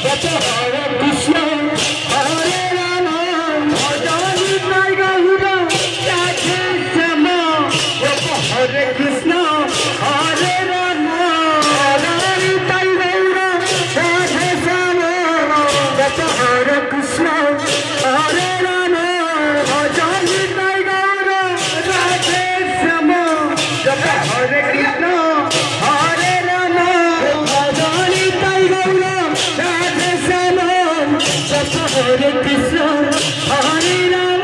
Hare Krishna, Hare Rama, Bhajani Tiger Hero, Radhe Shama. Hare Krishna, Hare Rama, Bhajani Tiger Hero, Radhe Shama. Hare Krishna, Hare Rama, Bhajani Tiger Hero, Radhe Shama. Hare Krishna, Hare Rama, Bhajani Tiger Hero, Radhe Shama. Hare Krishna, Hare Rama.